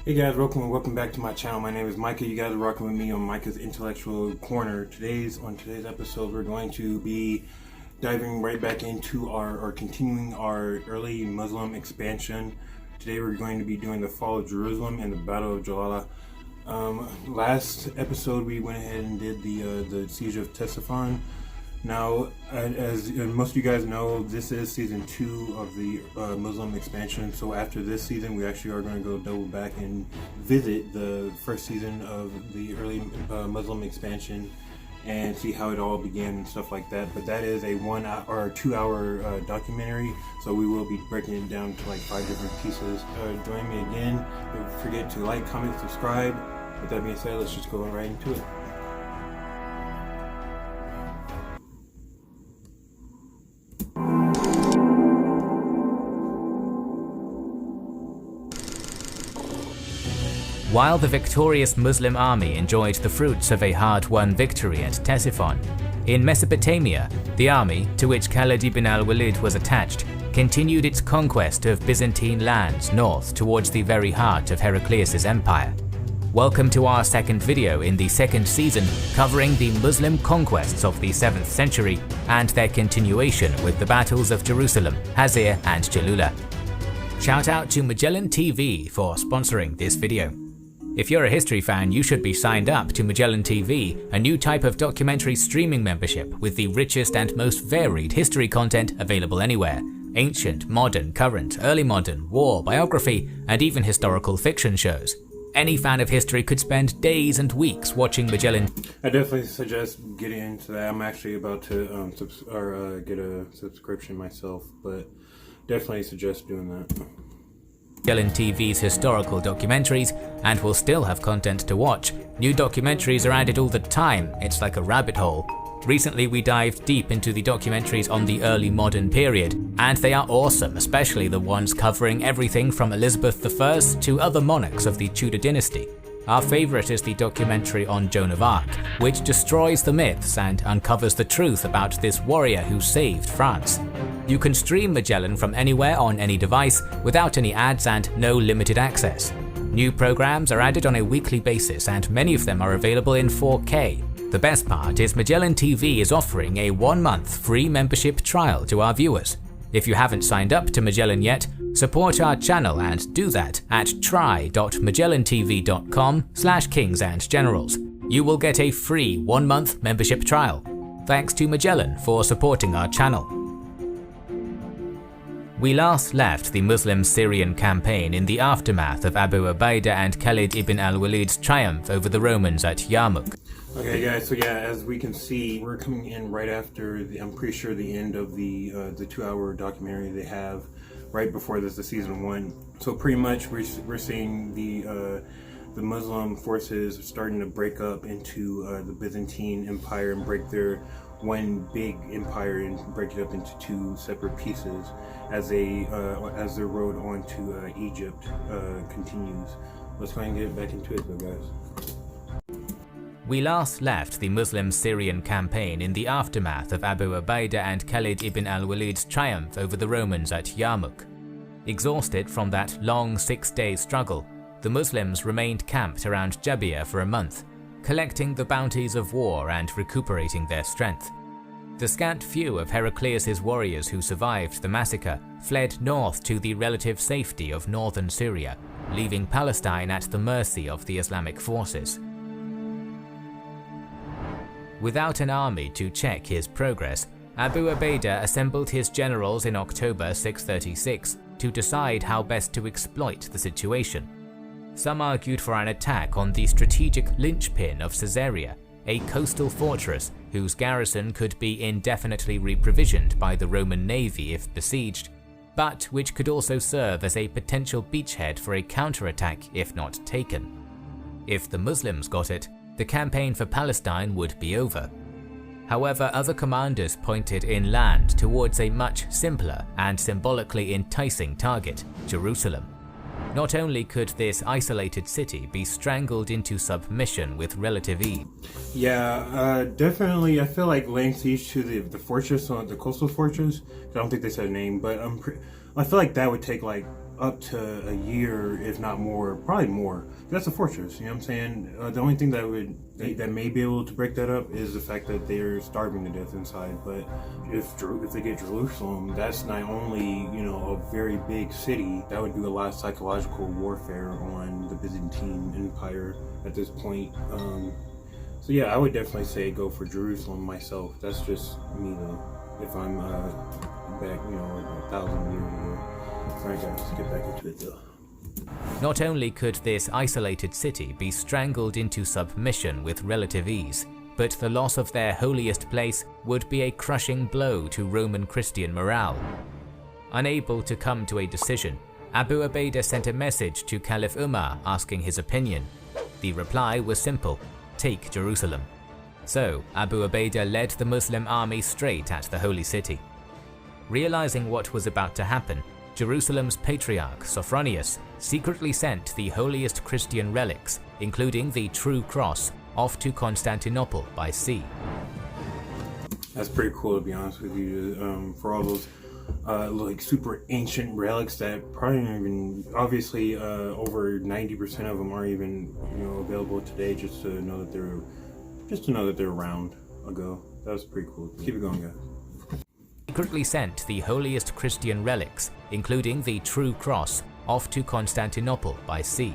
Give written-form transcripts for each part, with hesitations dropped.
Hey guys, welcome back to my channel. My name is Micah. You guys are rocking with me on Micah's Intellectual Corner. On today's episode, we're going to be diving right back into continuing our early Muslim expansion. Today we're going to be doing the fall of Jerusalem and the Battle of Jalula. Last episode we went ahead and did the Siege of Ctesiphon. Now, as most of you guys know, this is season 2 of the Muslim expansion. So after this season, we actually are going to go double back and visit the first season of the early Muslim expansion and see how it all began and stuff like that. But that is a 1 hour or 2 hour documentary, so we will be breaking it down to like 5 different pieces. Join me again. Don't forget to like, comment, subscribe. With that being said, let's just go right into it. While the victorious Muslim army enjoyed the fruits of a hard-won victory at Ctesiphon, in Mesopotamia, the army, to which Khalid ibn al-Walid was attached, continued its conquest of Byzantine lands north towards the very heart of Heraclius' empire. Welcome to our second video in the second season covering the Muslim conquests of the 7th century and their continuation with the battles of Jerusalem, Hazir and Jalula. Shout out to Magellan TV for sponsoring this video. If you're a history fan, you should be signed up to Magellan TV, a new type of documentary streaming membership with the richest and most varied history content available anywhere. Ancient, modern, current, early modern, war, biography, and even historical fiction shows. Any fan of history could spend days and weeks watching Magellan. I definitely suggest getting into that. I'm actually about to get a subscription myself, but definitely suggest doing that. Magellan TV's historical documentaries, and will still have content to watch. New documentaries are added all the time, it's like a rabbit hole. Recently we dived deep into the documentaries on the early modern period, and they are awesome, especially the ones covering everything from Elizabeth I to other monarchs of the Tudor dynasty. Our favourite is the documentary on Joan of Arc, which destroys the myths and uncovers the truth about this warrior who saved France. You can stream Magellan from anywhere on any device without any ads and no limited access. New programs are added on a weekly basis and many of them are available in 4K. The best part is Magellan TV is offering a 1-month free membership trial to our viewers. If you haven't signed up to Magellan yet, support our channel and do that at try.magellantv.com/kingsandgenerals. You will get a free 1-month membership trial. Thanks to Magellan for supporting our channel. We last left the Muslim-Syrian campaign in the aftermath of Abu Ubaidah and Khalid ibn al-Walid's triumph over the Romans at Yarmouk. Okay guys, so yeah, as we can see, we're coming in right after, I'm pretty sure the end of the 2-hour documentary they have right before this, the season 1. So pretty much we're seeing the Muslim forces starting to break up into the Byzantine Empire and break their one big empire and break it up into 2 separate pieces as their road on to Egypt continues. Let's go ahead and get back into it though, guys. We last left the Muslim-Syrian campaign in the aftermath of Abu Ubaidah and Khalid ibn al-Walid's triumph over the Romans at Yarmouk. Exhausted from that long 6-day struggle, the Muslims remained camped around Jabia for a month, collecting the bounties of war and recuperating their strength. The scant few of Heraclius' warriors who survived the massacre fled north to the relative safety of northern Syria, leaving Palestine at the mercy of the Islamic forces. Without an army to check his progress, Abu Ubaidah assembled his generals in October 636 to decide how best to exploit the situation. Some argued for an attack on the strategic linchpin of Caesarea, a coastal fortress whose garrison could be indefinitely reprovisioned by the Roman navy if besieged, but which could also serve as a potential beachhead for a counterattack if not taken. If the Muslims got it, the campaign for Palestine would be over. However, other commanders pointed inland towards a much simpler and symbolically enticing target, Jerusalem. Not only could this isolated city be strangled into submission with relative ease. Yeah, definitely. I feel like laying siege to the fortress, the coastal fortress. I don't think they said a name, but I feel like that would take like up to a year, if not more, probably more. That's a fortress, you know what I'm saying? The only thing that may be able to break that up is the fact that they're starving to death inside. But if they get Jerusalem, that's not only, you know, a very big city, that would do a lot of psychological warfare on the Byzantine Empire at this point. So yeah, I would definitely say go for Jerusalem myself. That's just me though. If I'm back, you know, 1,000 years ago. Alright guys, let's get back into it though. Not only could this isolated city be strangled into submission with relative ease, but the loss of their holiest place would be a crushing blow to Roman Christian morale. Unable to come to a decision, Abu Ubaidah sent a message to Caliph Umar asking his opinion. The reply was simple: take Jerusalem. So Abu Ubaidah led the Muslim army straight at the holy city. Realizing what was about to happen, Jerusalem's patriarch Sophronius secretly sent the holiest Christian relics, including the True Cross, off to Constantinople by sea. That's pretty cool, to be honest with you. For all those like super ancient relics that probably don't even, obviously over 90% of them aren't even, you know, available today. Just to know that they're around ago. That was pretty cool. Keep it going, guys. Secretly sent the holiest Christian relics, including the True Cross, off to Constantinople by sea.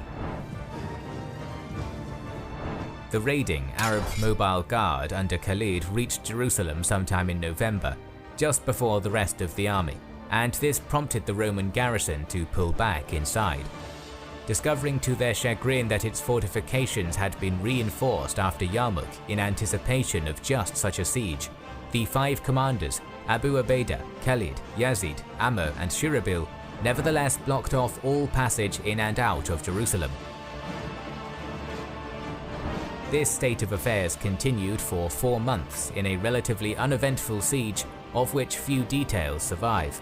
The raiding Arab Mobile Guard under Khalid reached Jerusalem sometime in November, just before the rest of the army, and this prompted the Roman garrison to pull back inside. Discovering to their chagrin that its fortifications had been reinforced after Yarmouk in anticipation of just such a siege, the 5 commanders, Abu Ubaidah, Khalid, Yazid, Amr and Shirabil, nevertheless blocked off all passage in and out of Jerusalem. This state of affairs continued for 4 months in a relatively uneventful siege, of which few details survive.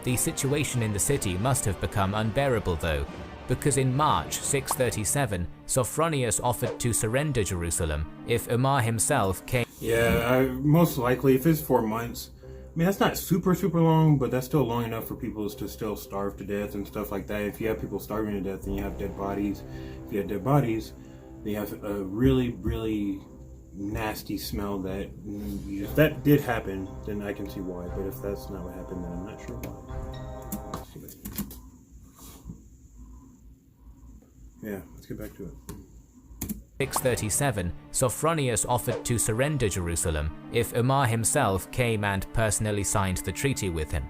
The situation in the city must have become unbearable though, because in March 637, Sophronius offered to surrender Jerusalem if Umar himself came. Yeah, most likely, if it's 4 months, I mean, that's not super long, but that's still long enough for people to still starve to death and stuff like that. If you have people starving to death, then you have dead bodies. If you have dead bodies, they have a really nasty smell that, if that did happen, then I can see why. But if that's not what happened, then I'm not sure why. Yeah, let's get back to it. 637, Sophronius offered to surrender Jerusalem if Umar himself came and personally signed the treaty with him.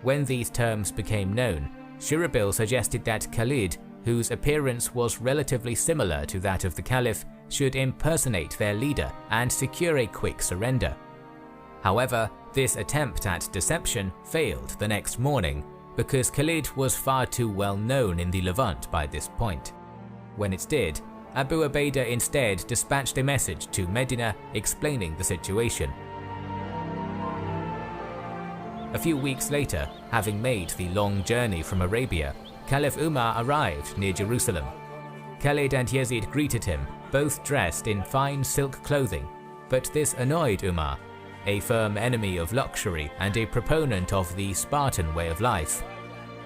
When these terms became known, Shirabil suggested that Khalid, whose appearance was relatively similar to that of the Caliph, should impersonate their leader and secure a quick surrender. However, this attempt at deception failed the next morning because Khalid was far too well known in the Levant by this point. When it did, Abu Ubaidah instead dispatched a message to Medina explaining the situation. A few weeks later, having made the long journey from Arabia, Caliph Umar arrived near Jerusalem. Khalid and Yazid greeted him, both dressed in fine silk clothing, but this annoyed Umar, a firm enemy of luxury and a proponent of the Spartan way of life.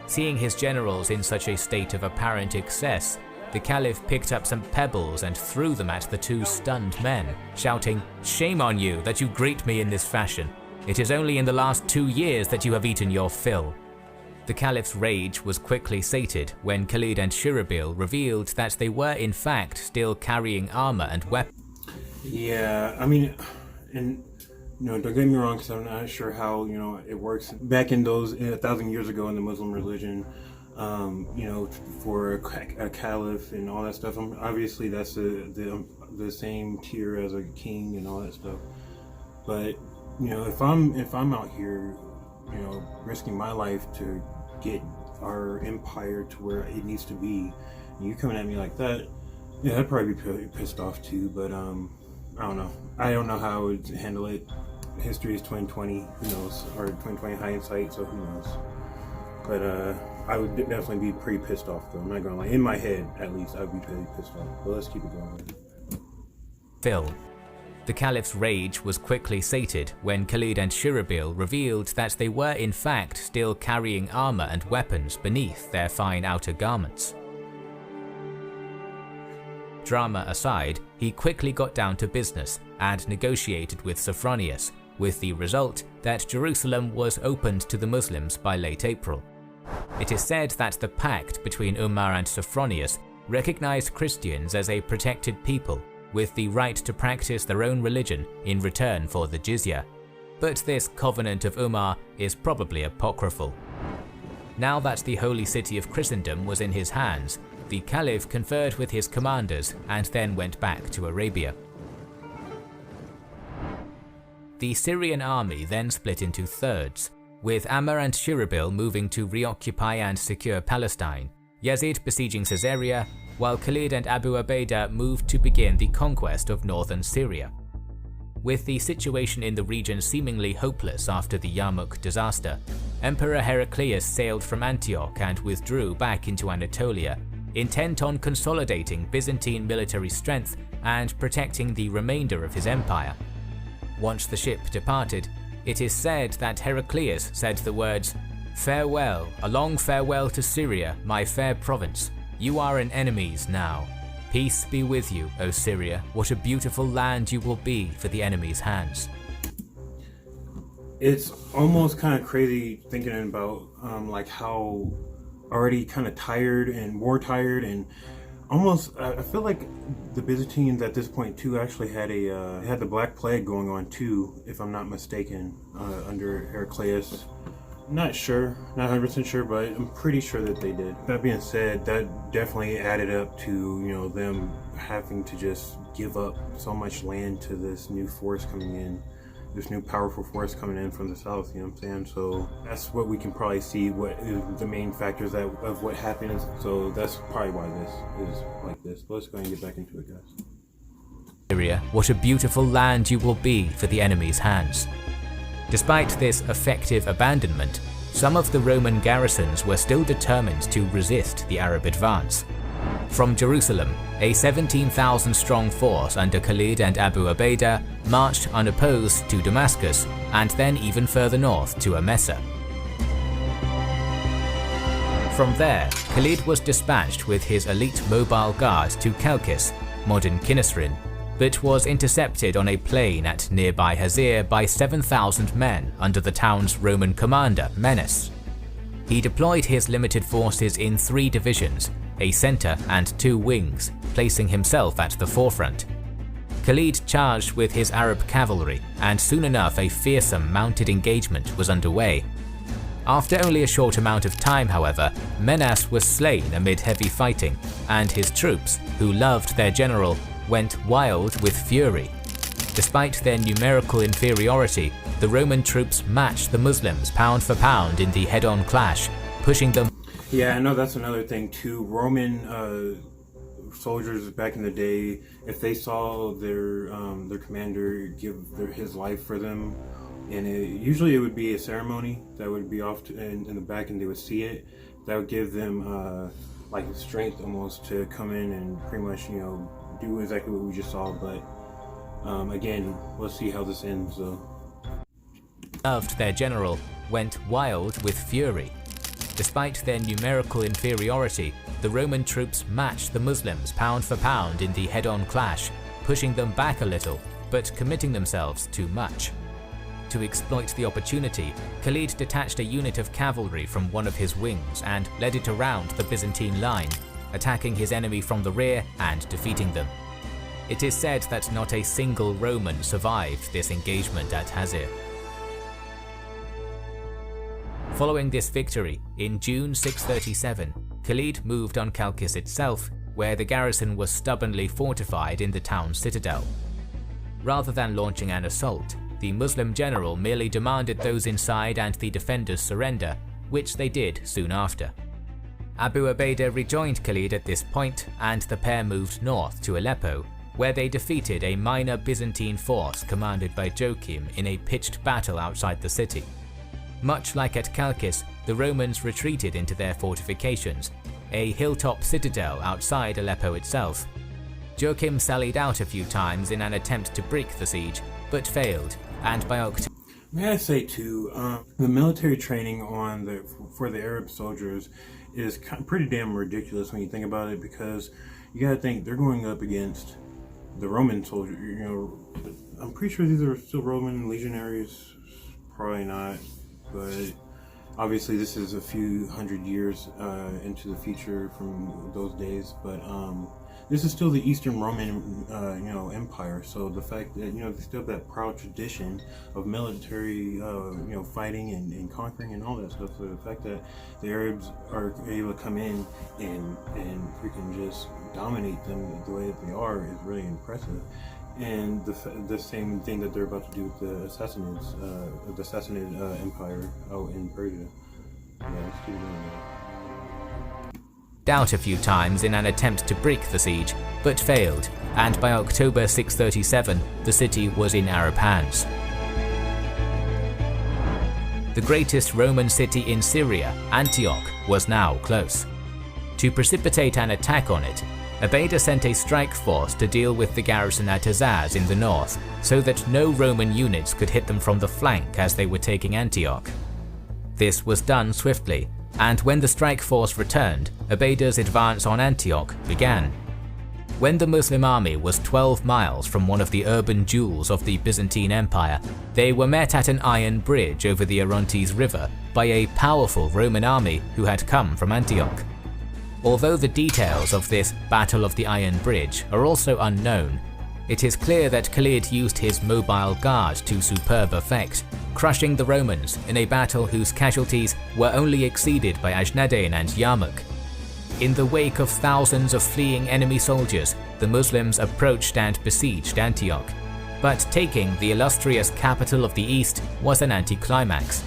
Seeing his generals in such a state of apparent excess, the Caliph picked up some pebbles and threw them at the 2 stunned men, shouting, "Shame on you that you greet me in this fashion. It is only in the last 2 years that you have eaten your fill." The Caliph's rage was quickly sated when Khalid and Shirabil revealed that they were in fact still carrying armor and weapons. Yeah, I mean, and don't get me wrong, because I'm not sure how it works back in those 1,000 years ago in the Muslim religion. For a caliph and all that stuff. Obviously, that's the same tier as a king and all that stuff. But if I'm out here, risking my life to get our empire to where it needs to be, and you coming at me like that, yeah, I'd probably be pissed off too. But I don't know. I don't know how I would handle it. History is 2020. Who knows? Or 2020 hindsight. So who knows? But I would definitely be pretty pissed off though. I'm not gonna lie. In my head, at least, I would be pretty pissed off. But let's keep it going. Phil. The Caliph's rage was quickly sated when Khalid and Shirabil revealed that they were in fact still carrying armor and weapons beneath their fine outer garments. Drama aside, he quickly got down to business and negotiated with Sophronius, with the result that Jerusalem was opened to the Muslims by late April. It is said that the pact between Umar and Sophronius recognized Christians as a protected people with the right to practice their own religion in return for the jizya, but this covenant of Umar is probably apocryphal. Now that the holy city of Christendom was in his hands, the Caliph conferred with his commanders and then went back to Arabia. The Syrian army then split into thirds, with Ammar and Shirabil moving to reoccupy and secure Palestine, Yazid besieging Caesarea, while Khalid and Abu Ubaidah moved to begin the conquest of northern Syria. With the situation in the region seemingly hopeless after the Yarmouk disaster, Emperor Heraclius sailed from Antioch and withdrew back into Anatolia, intent on consolidating Byzantine military strength and protecting the remainder of his empire. Once the ship departed, it is said that Heraclius said the words, "Farewell, a long farewell to Syria, my fair province. You are in enemies now. Peace be with you, O Syria. What a beautiful land you will be for the enemy's hands." It's almost kind of crazy thinking about like how already kind of tired and more tired, and almost I feel like the Byzantines at this point too actually had the Black Plague going on too, if I'm not mistaken, under Heraclius. Not sure, not 100% sure, but I'm pretty sure that they did. That being said, that definitely added up to, them having to just give up so much land to this new force coming in, this new powerful force coming in from the south, you know what I'm saying? So that's what we can probably see, what is the main factors of what happened. So that's probably why this is like this. But let's go ahead and get back into it, guys. Syria, what a beautiful land you will be for the enemy's hands. Despite this effective abandonment, some of the Roman garrisons were still determined to resist the Arab advance. From Jerusalem, a 17,000-strong force under Khalid and Abu Ubaidah marched unopposed to Damascus and then even further north to Emesa. From there, Khalid was dispatched with his elite mobile guard to Chalcis, modern Kinnisrin, but was intercepted on a plain at nearby Hazir by 7,000 men under the town's Roman commander, Menes. He deployed his limited forces in 3 divisions, a center and 2 wings, placing himself at the forefront. Khalid charged with his Arab cavalry, and soon enough a fearsome mounted engagement was underway. After only a short amount of time, however, Menas was slain amid heavy fighting, and his troops, who loved their general, went wild with fury. Despite their numerical inferiority, the Roman troops matched the Muslims pound for pound in the head-on clash, pushing them. Yeah, I know that's another thing too. Roman soldiers back in the day, if they saw their commander give his life for them, and usually it would be a ceremony that would be off in the back, and they would see it. That would give them like strength almost to come in and pretty much do exactly what we just saw. But again, we'll see how this ends though. Loved their general, went wild with fury. Despite their numerical inferiority, the Roman troops matched the Muslims pound for pound in the head-on clash, pushing them back a little, but committing themselves too much. To exploit the opportunity, Khalid detached a unit of cavalry from one of his wings and led it around the Byzantine line, attacking his enemy from the rear and defeating them. It is said that not a single Roman survived this engagement at Hazir. Following this victory, in June 637, Khalid moved on Chalcis itself, where the garrison was stubbornly fortified in the town's citadel. Rather than launching an assault, the Muslim general merely demanded those inside and the defenders surrender, which they did soon after. Abu Ubaidah rejoined Khalid at this point, and the pair moved north to Aleppo, where they defeated a minor Byzantine force commanded by Joachim in a pitched battle outside the city. Much like at Chalcis, the Romans retreated into their fortifications, a hilltop citadel outside Aleppo itself. Joachim sallied out a few times in an attempt to break the siege, but failed, and by October... May I say too, the military training for the Arab soldiers is pretty damn ridiculous when you think about it, because you gotta think they're going up against the Roman soldiers. You know, I'm pretty sure these are still Roman legionaries. Probably not, but obviously this is a few hundred years into the future from those days. But this is still the Eastern Roman, Empire. So the fact that they still have that proud tradition of military, fighting and conquering and all that stuff. So the fact that the Arabs are able to come in and freaking just dominate them the way that they are is really impressive. And the same thing that they're about to do with the Sassanid Empire out in Persia. Yeah, let's keep going. Out a few times in an attempt to break the siege, but failed, and by October 637 the city was in Arab hands. The greatest Roman city in Syria, Antioch, was now close. To precipitate an attack on it, Ubaidah sent a strike force to deal with the garrison at Azaz in the north, so that no Roman units could hit them from the flank as they were taking Antioch. This was done swiftly, and when the strike force returned, Ubaidah's advance on Antioch began. When the Muslim army was 12 miles from one of the urban jewels of the Byzantine Empire, they were met at an iron bridge over the Orontes River by a powerful Roman army who had come from Antioch. Although the details of this Battle of the Iron Bridge are also unknown, it is clear that Khalid used his mobile guard to superb effect, crushing the Romans in a battle whose casualties were only exceeded by Ajnadayn and Yarmouk. In the wake of thousands of fleeing enemy soldiers, the Muslims approached and besieged Antioch. But taking the illustrious capital of the East was an anticlimax.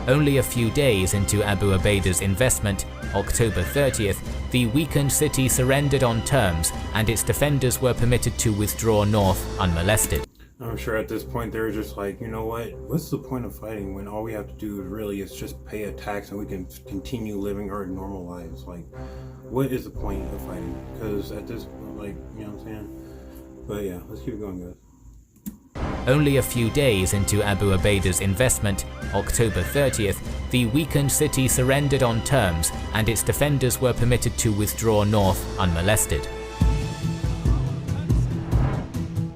Only a few days into Abu Ubaidah's investment, October 30th, the weakened city surrendered on terms, and its defenders were permitted to withdraw north unmolested. I'm sure at this point they were just like, you know what's the point of fighting when all we have to do really is just pay a tax and we can continue living our normal lives? Like, what is the point of fighting? Because at this point, like, you know what I'm saying? But yeah, let's keep it going, guys. Only a few days into Abu Ubaidah's investment, October 30th, the weakened city surrendered on terms, and its defenders were permitted to withdraw north unmolested.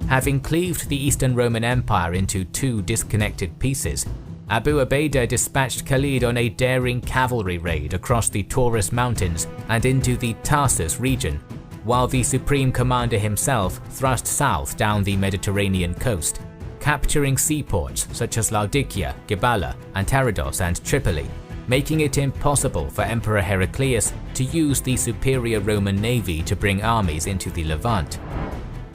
Having cleaved the Eastern Roman Empire into two disconnected pieces, Abu Ubaidah dispatched Khalid on a daring cavalry raid across the Taurus Mountains and into the Tarsus region, while the Supreme Commander himself thrust south down the Mediterranean coast, capturing seaports such as Laodicea, Gibala, Antarados and Tripoli, making it impossible for Emperor Heraclius to use the superior Roman navy to bring armies into the Levant.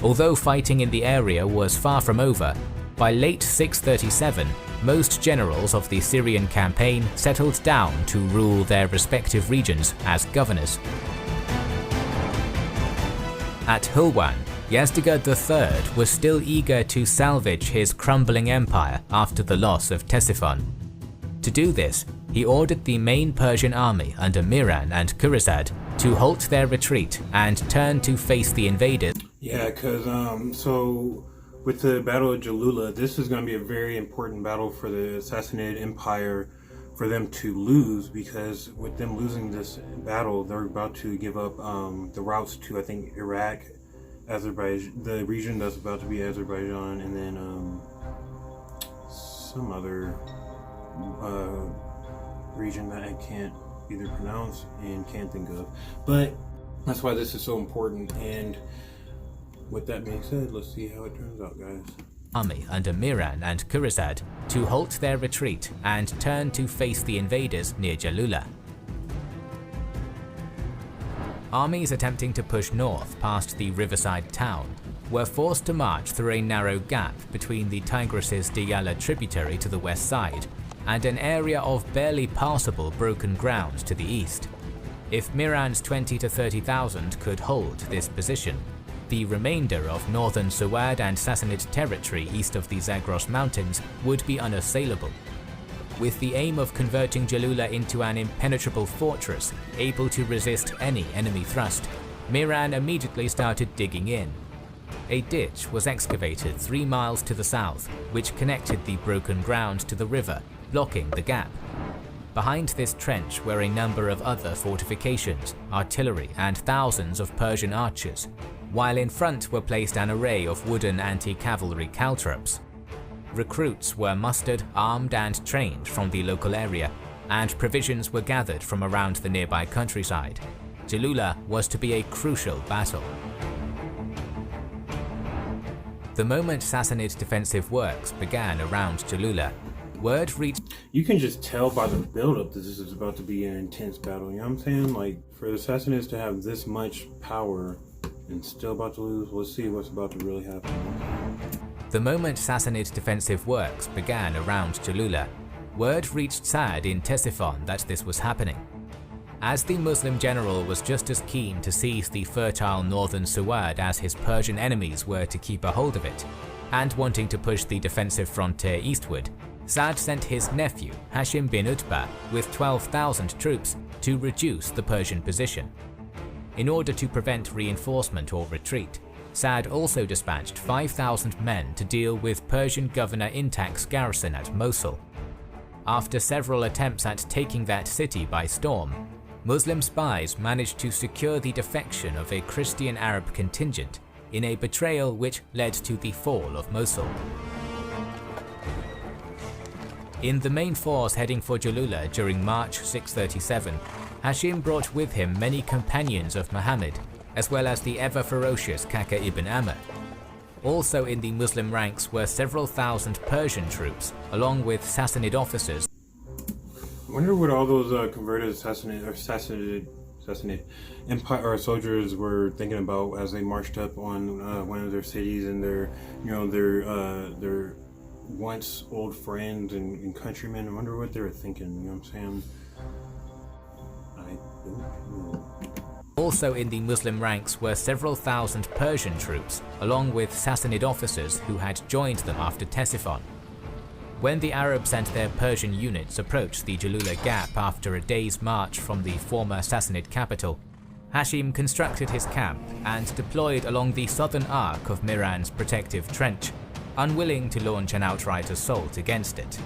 Although fighting in the area was far from over, by late 637, most generals of the Syrian campaign settled down to rule their respective regions as governors. At Hulwan, Yazdegerd III was still eager to salvage his crumbling empire after the loss of Ctesiphon. To do this, he ordered the main Persian army under Miran and Khurizad to halt their retreat and turn to face the invaders. Yeah, because so with the Battle of Jalula, this is going to be a very important battle for the Sassanid Empire for them to lose, because with them losing this battle, they're about to give up the routes to, I think, Iraq, Azerbaijan, the region that's about to be Azerbaijan, and then some other region that I can't either pronounce and can't think of. But that's why this is so important. And with that being said, let's see how it turns out, guys. Army under Miran and Khurizad to halt their retreat and turn to face the invaders near Jalula. Armies attempting to push north past the riverside town were forced to march through a narrow gap between the Tigris's Diyala tributary to the west side and an area of barely passable broken ground to the east. If Miran's 20 to 30,000 could hold this position, the remainder of northern Suwad and Sassanid territory east of the Zagros Mountains would be unassailable. With the aim of converting Jalula into an impenetrable fortress able to resist any enemy thrust, Miran immediately started digging in, A ditch was excavated 3 miles to the south, which connected the broken ground to the river, blocking the gap. Behind this trench were a number of other fortifications, artillery, and thousands of Persian archers, while in front were placed an array of wooden anti-cavalry caltrops. Recruits were mustered, armed, and trained from the local area, and provisions were gathered from around the nearby countryside. Jalula was to be a crucial battle. The moment Sassanid defensive works began around Jalula, word reached. You can just tell by the buildup that this is about to be an intense battle. You know what I'm saying? Like, for the Sassanids to have this much power and still about to lose, let's see what's about to really happen. The moment Sassanid defensive works began around Jalula, word reached Sa'd in Ctesiphon that this was happening. As the Muslim general was just as keen to seize the fertile northern Suwad as his Persian enemies were to keep a hold of it, and wanting to push the defensive frontier eastward, Sa'd sent his nephew, Hashim bin Utbah, with 12,000 troops to reduce the Persian position. In order to prevent reinforcement or retreat, Sa'd also dispatched 5,000 men to deal with Persian governor Intak's garrison at Mosul. After several attempts at taking that city by storm, Muslim spies managed to secure the defection of a Christian Arab contingent in a betrayal which led to the fall of Mosul. In the main force heading for Jalula during March 637, Hashim brought with him many companions of Muhammad, as well as the ever-ferocious Kaka ibn Amr. Also in the Muslim ranks were several thousand Persian troops, along with Sassanid officers. I wonder what all those converted Sassanid empire or soldiers were thinking about as they marched up on one of their cities and their once old friends and countrymen. I wonder what they were thinking. You know what I'm saying? I don't know. Also in the Muslim ranks were several thousand Persian troops, along with Sassanid officers who had joined them after Ctesiphon. When the Arabs and their Persian units approached the Jalula Gap after a day's march from the former Sassanid capital, Hashim constructed his camp and deployed along the southern arc of Miran's protective trench, unwilling to launch an outright assault against it.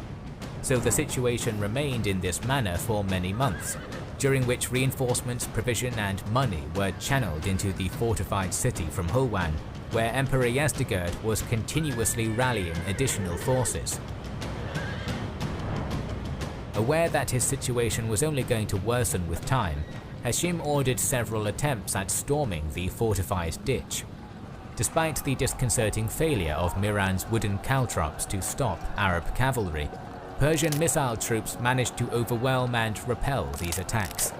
So the situation remained in this manner for many months, during which reinforcements, provision and money were channeled into the fortified city from Hulwan, where Emperor Yazdegerd was continuously rallying additional forces. Aware that his situation was only going to worsen with time, Hashim ordered several attempts at storming the fortified ditch. Despite the disconcerting failure of Miran's wooden caltrops to stop Arab cavalry, Persian missile troops managed to overwhelm and repel these attacks.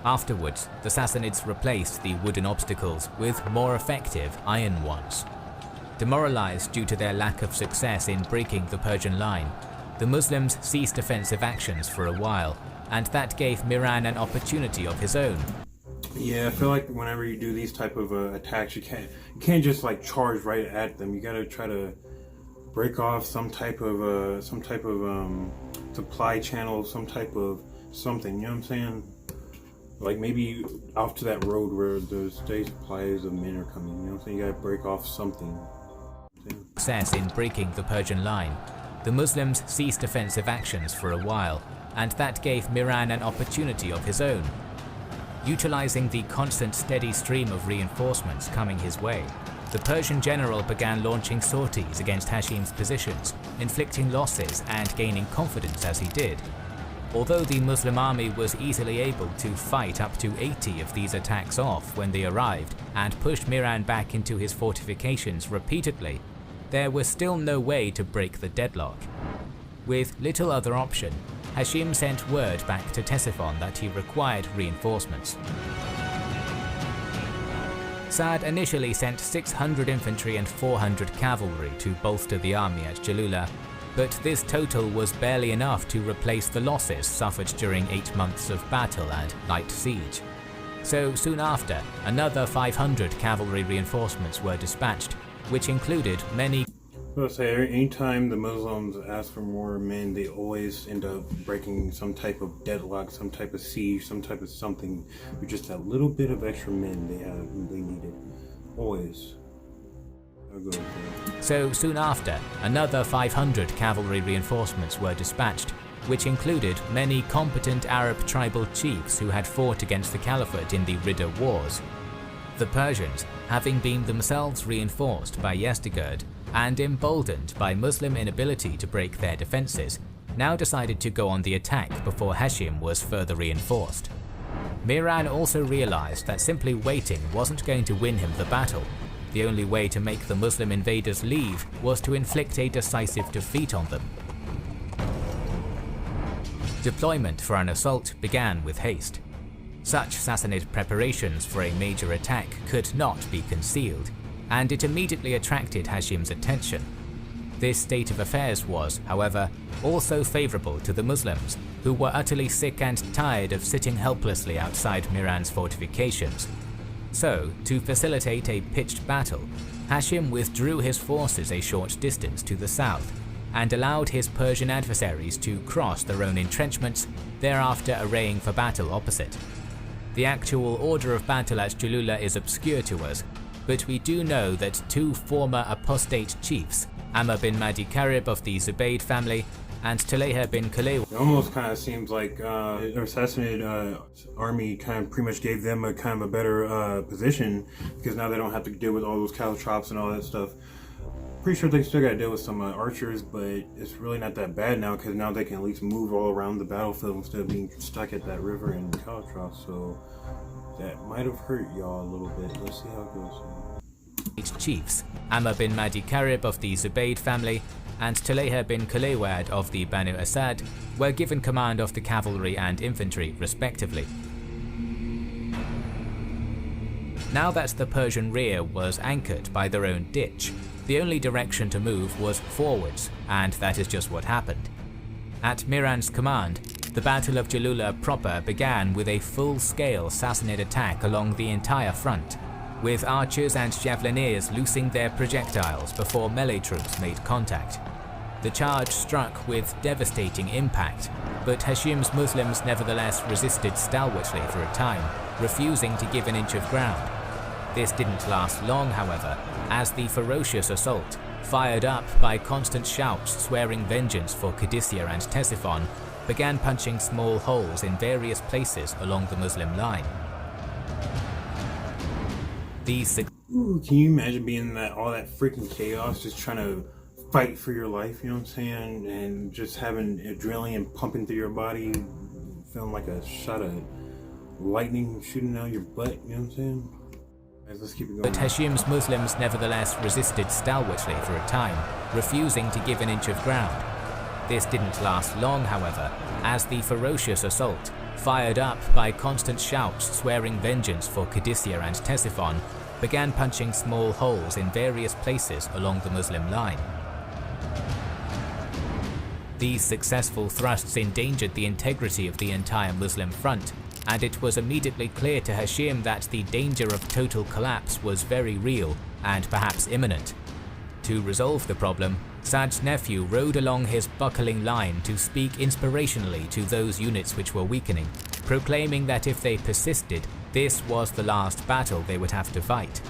Afterwards, the Sassanids replaced the wooden obstacles with more effective iron ones. Demoralized due to their lack of success in breaking the Persian line, the Muslims ceased offensive actions for a while, and that gave Miran an opportunity of his own. Yeah, I feel like whenever you do these type of attacks, you can't just like charge right at them. You gotta try to break off some type of supply channel, some type of something. You know what I'm saying? Like maybe off to that road where the state supplies of men are coming. You know what I'm saying? You gotta break off something. Success in breaking the Persian line, the Muslims ceased offensive actions for a while, and that gave Miran an opportunity of his own. Utilizing the constant steady stream of reinforcements coming his way, the Persian general began launching sorties against Hashim's positions, inflicting losses and gaining confidence as he did. Although the Muslim army was easily able to fight up to 80 of these attacks off when they arrived and pushed Miran back into his fortifications repeatedly, there was still no way to break the deadlock. With little other option, Hashim sent word back to Ctesiphon that he required reinforcements. Sa'd initially sent 600 infantry and 400 cavalry to bolster the army at Jalula, but this total was barely enough to replace the losses suffered during 8 months of battle and light siege. So soon after, another 500 cavalry reinforcements were dispatched, which included many. I'll say anytime the Muslims ask for more men, they always end up breaking some type of deadlock, some type of siege, some type of something with just that little bit of extra men they needed. Always. I'll go with that. So soon after, another 500 cavalry reinforcements were dispatched, which included many competent Arab tribal chiefs who had fought against the Caliphate in the Ridda Wars. The Persians, having been themselves reinforced by Yezdegerd and emboldened by Muslim inability to break their defences, now decided to go on the attack before Hashim was further reinforced. Miran also realised that simply waiting wasn't going to win him the battle. The only way to make the Muslim invaders leave was to inflict a decisive defeat on them. Deployment for an assault began with haste. Such Sassanid preparations for a major attack could not be concealed, and it immediately attracted Hashim's attention. This state of affairs was, however, also favourable to the Muslims, who were utterly sick and tired of sitting helplessly outside Miran's fortifications. So, to facilitate a pitched battle, Hashim withdrew his forces a short distance to the south, and allowed his Persian adversaries to cross their own entrenchments, thereafter arraying for battle opposite. The actual order of battle at Jalula is obscure to us, but we do know that two former apostate chiefs, Amr bin Madi Karib of the Zubayd family and Taleha bin Kalewa. It almost kind of seems like the Sassanid army kind of pretty much gave them a kind of a better position, because now they don't have to deal with all those caltrops and all that stuff. Pretty sure they still got to deal with some archers, but it's really not that bad now, because now they can at least move all around the battlefield instead of being stuck at that river and caltrops. So that might have hurt y'all a little bit. Let's see how it goes. Chiefs, Amr bin Madi Karib of the Zubayd family and Taleha bin Kalewad of the Banu Asad, were given command of the cavalry and infantry respectively. Now that the Persian rear was anchored by their own ditch, the only direction to move was forwards, and that is just what happened. At Miran's command, the Battle of Jalula proper began with a full-scale Sassanid attack along the entire front, with archers and javeliniers loosing their projectiles before melee troops made contact. The charge struck with devastating impact, but Hashim's Muslims nevertheless resisted stalwartly for a time, refusing to give an inch of ground. This didn't last long, however, as the ferocious assault, fired up by constant shouts swearing vengeance for Qadisiyah and Ctesiphon, began punching small holes in various places along the Muslim line. Ooh, can you imagine being in all that freaking chaos, just trying to fight for your life, you know what I'm saying? And just having adrenaline pumping through your body, feeling like a shot of lightning shooting out your butt, you know what I'm saying? Guys, let's keep it going. But Hashim's Muslims nevertheless resisted stalwartly for a time, refusing to give an inch of ground. This didn't last long, however, as the ferocious assault, fired up by constant shouts swearing vengeance for Qadisiyah and Ctesiphon, began punching small holes in various places along the Muslim line. These successful thrusts endangered the integrity of the entire Muslim front, and it was immediately clear to Hashim that the danger of total collapse was very real and perhaps imminent. To resolve the problem, Sa'd's nephew rode along his buckling line to speak inspirationally to those units which were weakening, proclaiming that if they persisted, this was the last battle they would have to fight.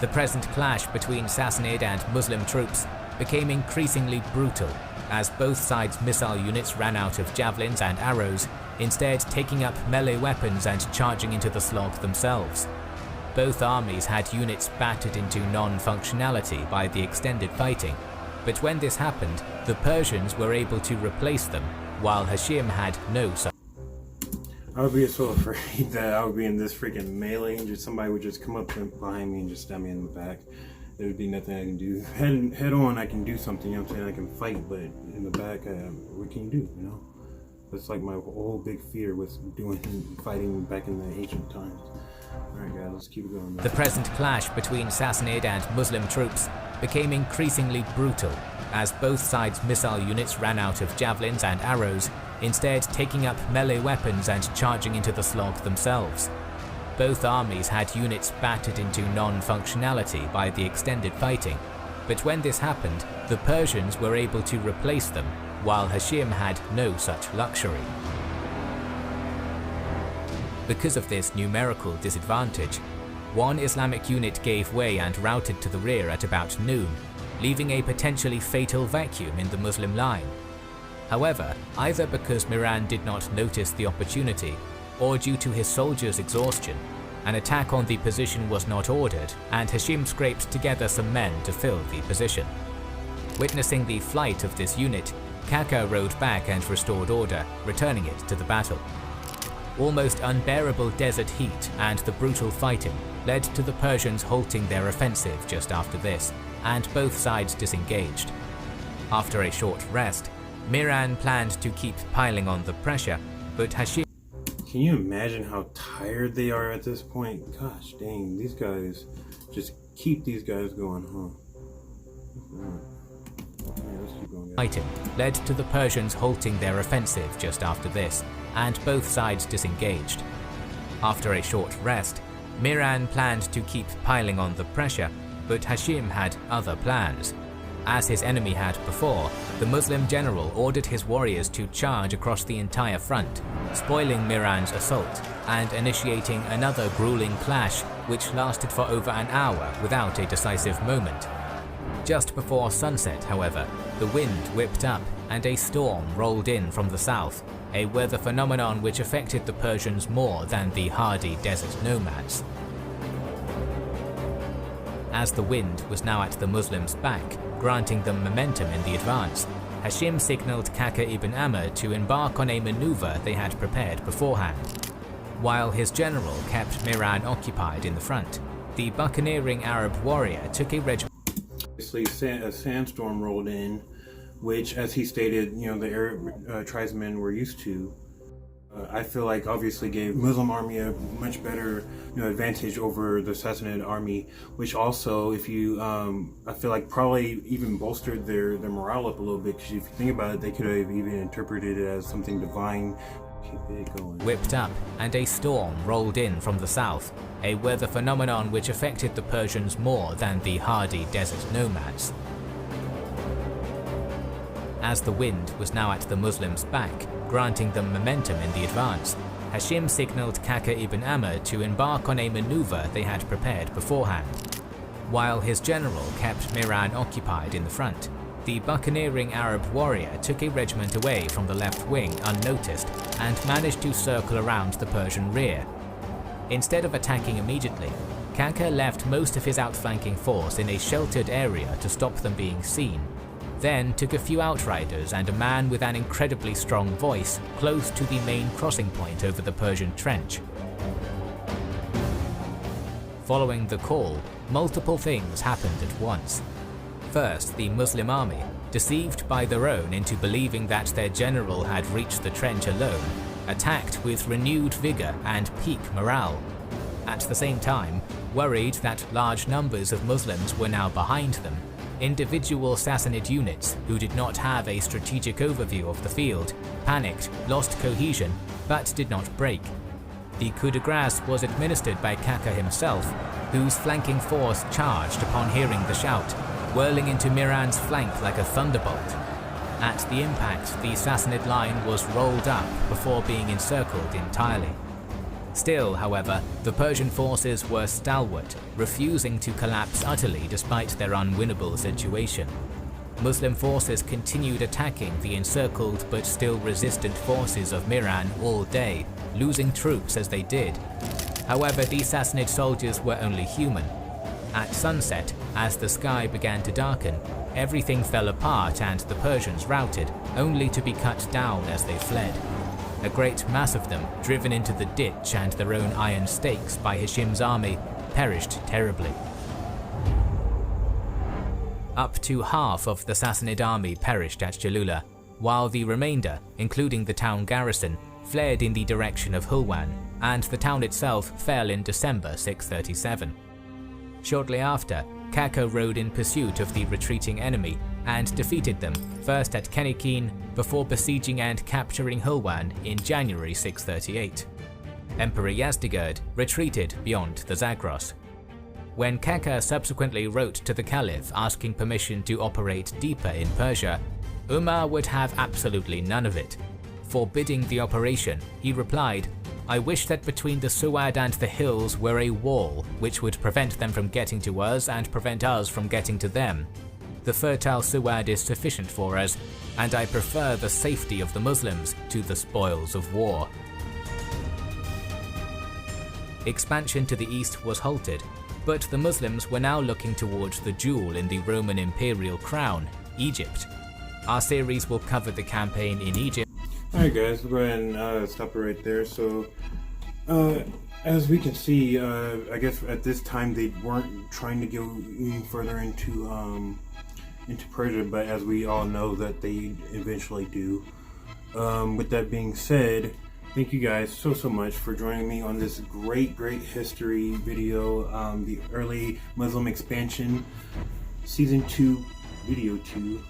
The present clash between Sassanid and Muslim troops became increasingly brutal, as both sides' missile units ran out of javelins and arrows, instead taking up melee weapons and charging into the slog themselves. Both armies had units battered into non-functionality by the extended fighting, but when this happened, the Persians were able to replace them, while Hashim had no such. I would be so afraid that I would be in this freaking melee and just somebody would just come up behind me and just stab me in the back. There would be nothing I can do. Head on, I can do something, you know what I'm saying? I can fight, but in the back, what can you do, you know? That's like my whole big fear with fighting back in the ancient times. Alright guys, let's keep it going. The present clash between Sassanid and Muslim troops became increasingly brutal, as both sides' missile units ran out of javelins and arrows, instead taking up melee weapons and charging into the slog themselves. Both armies had units battered into non-functionality by the extended fighting, but when this happened, the Persians were able to replace them, while Hashim had no such luxury. Because of this numerical disadvantage, one Islamic unit gave way and routed to the rear at about noon, leaving a potentially fatal vacuum in the Muslim line. However, either because Miran did not notice the opportunity, or due to his soldiers' exhaustion, an attack on the position was not ordered, and Hashim scraped together some men to fill the position. Witnessing the flight of this unit, Kaka rode back and restored order, returning it to the battle. Almost unbearable desert heat and the brutal fighting led to the Persians halting their offensive just after this, and both sides disengaged. After a short rest, Miran planned to keep piling on the pressure, but Hashim... Can you imagine how tired they are at this point? Gosh dang, these guys, just keep these guys going, huh? Alright, let's keep going, guys. Fighting led to the Persians halting their offensive just after this, and both sides disengaged. After a short rest, Miran planned to keep piling on the pressure, but Hashim had other plans. As his enemy had before, the Muslim general ordered his warriors to charge across the entire front, spoiling Miran's assault and initiating another grueling clash which lasted for over an hour without a decisive moment. Just before sunset, however, the wind whipped up and a storm rolled in from the south, a weather phenomenon which affected the Persians more than the hardy desert nomads. As the wind was now at the Muslims' back, granting them momentum in the advance, Hashim signalled Kaka ibn Amr to embark on a maneuver they had prepared beforehand. While his general kept Miran occupied in the front, the buccaneering Arab warrior took a regiment. Obviously, a sandstorm rolled in, which, as he stated, the Arab tribesmen were used to. I feel like obviously gave Muslim army a much better advantage over the Sassanid army, which also, if you, I feel like probably even bolstered their morale up a little bit, because if you think about it, they could have even interpreted it as something divine. Keep it going. Whipped up and a storm rolled in from the south, a weather phenomenon which affected the Persians more than the hardy desert nomads. As the wind was now at the Muslims' back, granting them momentum in the advance, Hashim signalled Kaka ibn Amr to embark on a maneuver they had prepared beforehand. While his general kept Miran occupied in the front, the buccaneering Arab warrior took a regiment away from the left wing unnoticed and managed to circle around the Persian rear. Instead of attacking immediately, Kaka left most of his outflanking force in a sheltered area to stop them being seen, then took a few outriders and a man with an incredibly strong voice close to the main crossing point over the Persian trench. Following the call, multiple things happened at once. First, the Muslim army, deceived by their own into believing that their general had reached the trench alone, attacked with renewed vigor and peak morale. At the same time, worried that large numbers of Muslims were now behind them, individual Sassanid units who did not have a strategic overview of the field panicked, lost cohesion, but did not break. The coup de grace was administered by Kaka himself, whose flanking force charged upon hearing the shout, whirling into Miran's flank like a thunderbolt. At the impact, the Sassanid line was rolled up before being encircled entirely. Still, however, the Persian forces were stalwart, refusing to collapse utterly despite their unwinnable situation. Muslim forces continued attacking the encircled but still resistant forces of Miran all day, losing troops as they did. However, the Sassanid soldiers were only human. At sunset, as the sky began to darken, everything fell apart and the Persians routed, only to be cut down as they fled. A great mass of them, driven into the ditch and their own iron stakes by Hashim's army, perished terribly. Up to half of the Sassanid army perished at Jalula, while the remainder, including the town garrison, fled in the direction of Hulwan, and the town itself fell in December 637. Shortly after, Kaka rode in pursuit of the retreating enemy and defeated them, first at Kenikine, before besieging and capturing Hulwan in January 638. Emperor Yazdegerd retreated beyond the Zagros. When Kaka subsequently wrote to the Caliph asking permission to operate deeper in Persia, Umar would have absolutely none of it. Forbidding the operation, he replied, I wish that between the Suad and the hills were a wall which would prevent them from getting to us and prevent us from getting to them. The fertile Suad is sufficient for us, and I prefer the safety of the Muslims to the spoils of war. Expansion to the east was halted, but the Muslims were now looking towards the jewel in the Roman imperial crown, Egypt. Our series will cover the campaign in Egypt. Alright guys, we'll go ahead and stop it right there. So, as we can see, I guess at this time they weren't trying to go any further into Persia, but as we all know that they eventually do. With that being said, thank you guys so much for joining me on this great history video, the early Muslim expansion, season 2, video 2.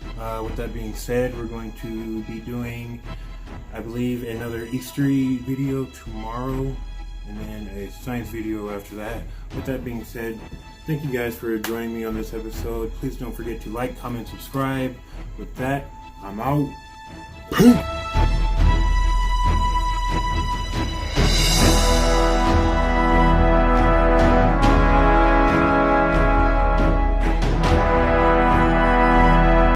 With that being said, we're going to be doing, I believe, another history video tomorrow, and then a science video after that. With that being said, thank you guys for joining me on this episode. Please don't forget to like, comment, subscribe. With that, I'm out. Peace.